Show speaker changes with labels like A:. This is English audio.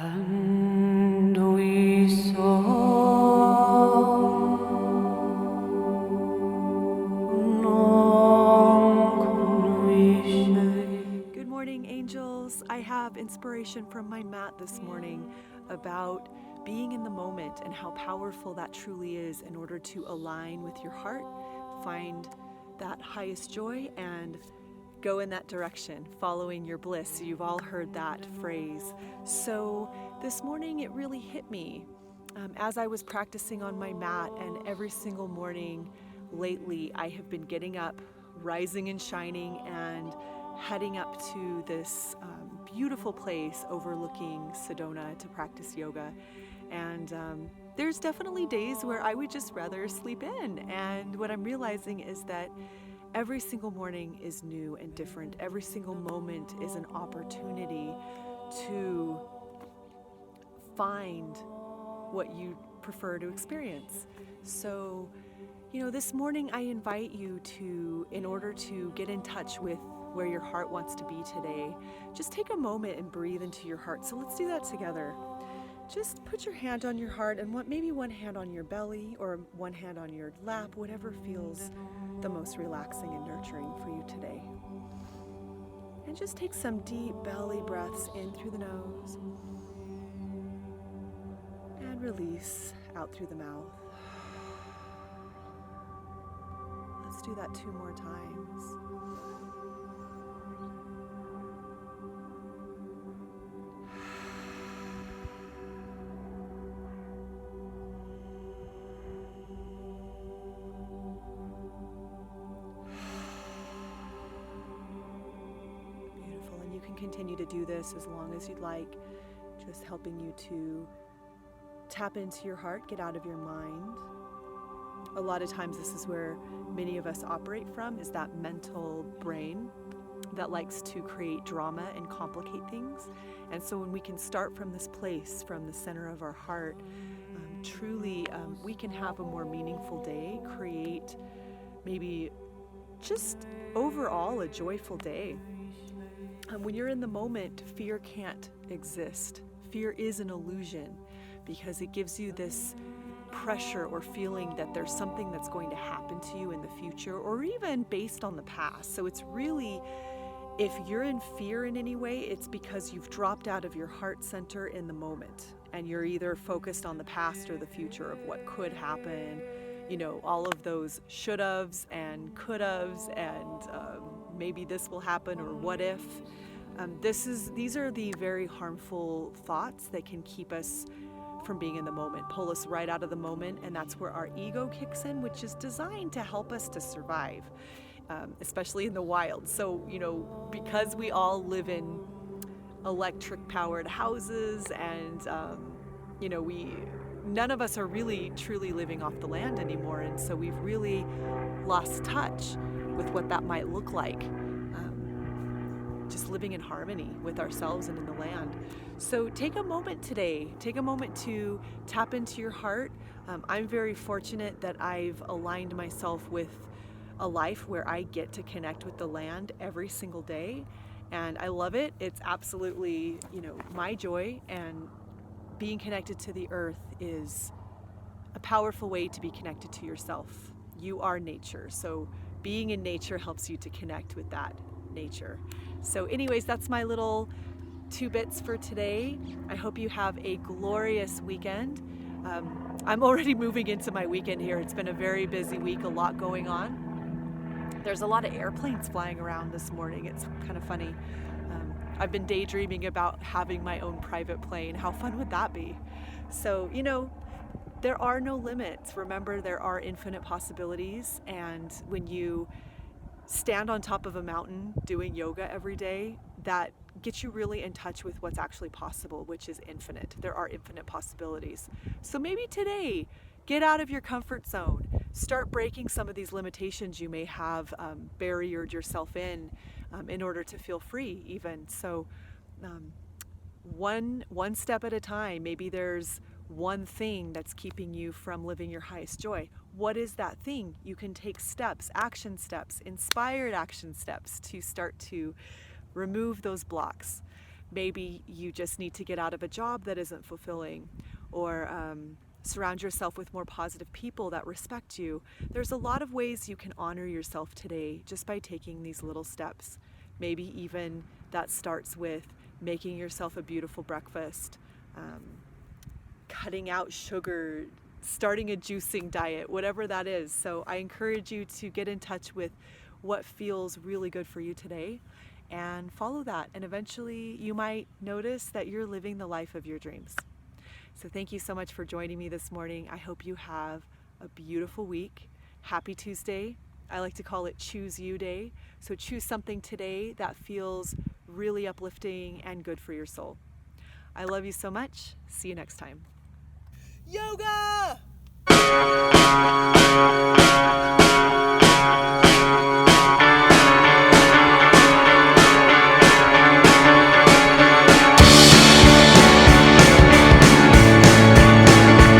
A: And we saw
B: Good morning, angels. I have inspiration from my mat this morning about being in the moment and how powerful that truly is in order to align with your heart, find that highest joy, and go in that direction, following your bliss. You've all heard that phrase. So this morning it really hit me as I was practicing on my mat, and every single morning lately I have been getting up, rising and shining, and heading up to this beautiful place overlooking Sedona to practice yoga. And there's definitely days where I would just rather sleep in. And what I'm realizing is that every single morning is new and different. Every single moment is an opportunity to find what you prefer to experience. So, this morning I invite you to, in order to get in touch with where your heart wants to be today, just take a moment and breathe into your heart. So let's do that together. Just put your hand on your heart, and maybe one hand on your belly or one hand on your lap, whatever feels the most relaxing and nurturing for you today. And just take some deep belly breaths in through the nose and release out through the mouth. Let's do that 2 more times. Beautiful, and you can continue to do this as long as you'd like, just helping you to tap into your heart, get out of your mind. A lot of times this is where many of us operate from, is that mental brain that likes to create drama and complicate things. And so when we can start from this place, from the center of our heart, truly we can have a more meaningful day, create maybe just overall a joyful day. When you're in the moment, fear can't exist. Fear is an illusion because it gives you this pressure or feeling that there's something that's going to happen to you in the future, or even based on the past. So it's really, if you're in fear in any way, it's because you've dropped out of your heart center in the moment, and you're either focused on the past or the future of what could happen, all of those should-haves and could-haves, and maybe this will happen, or what if. These are the very harmful thoughts that can keep us from being in the moment, pull us right out of the moment, and that's where our ego kicks in, which is designed to help us to survive, especially in the wild. So, because we all live in electric-powered houses, and none of us are really truly living off the land anymore, and so we've really lost touch with what that might look like. Just living in harmony with ourselves and in the land. So take a moment today, take a moment to tap into your heart. I'm very fortunate that I've aligned myself with a life where I get to connect with the land every single day, and I love it. It's absolutely, my joy, and being connected to the earth is a powerful way to be connected to yourself. You are nature, so being in nature helps you to connect with that nature. So anyways, that's my little 2 bits for today. I hope you have a glorious weekend. I'm already moving into my weekend here. It's been a very busy week, a lot going on. There's a lot of airplanes flying around this morning. It's kind of funny. I've been daydreaming about having my own private plane. How fun would that be? So, there are no limits. Remember, there are infinite possibilities, and when you stand on top of a mountain doing yoga every day, that gets you really in touch with what's actually possible, which is infinite. There are infinite possibilities. So maybe today, get out of your comfort zone. Start breaking some of these limitations you may have barriered yourself in order to feel free even. So one step at a time. Maybe there's one thing that's keeping you from living your highest joy. What is that thing? You can take steps, action steps, inspired action steps to start to remove those blocks. Maybe you just need to get out of a job that isn't fulfilling, or surround yourself with more positive people that respect you. There's a lot of ways you can honor yourself today just by taking these little steps. Maybe even that starts with making yourself a beautiful breakfast, cutting out sugar, starting a juicing diet, whatever that is. So I encourage you to get in touch with what feels really good for you today and follow that. And eventually you might notice that you're living the life of your dreams. So thank you so much for joining me this morning. I hope you have a beautiful week. Happy Tuesday. I like to call it Choose You Day. So choose something today that feels really uplifting and good for your soul. I love you so much. See you next time.
C: Yoga!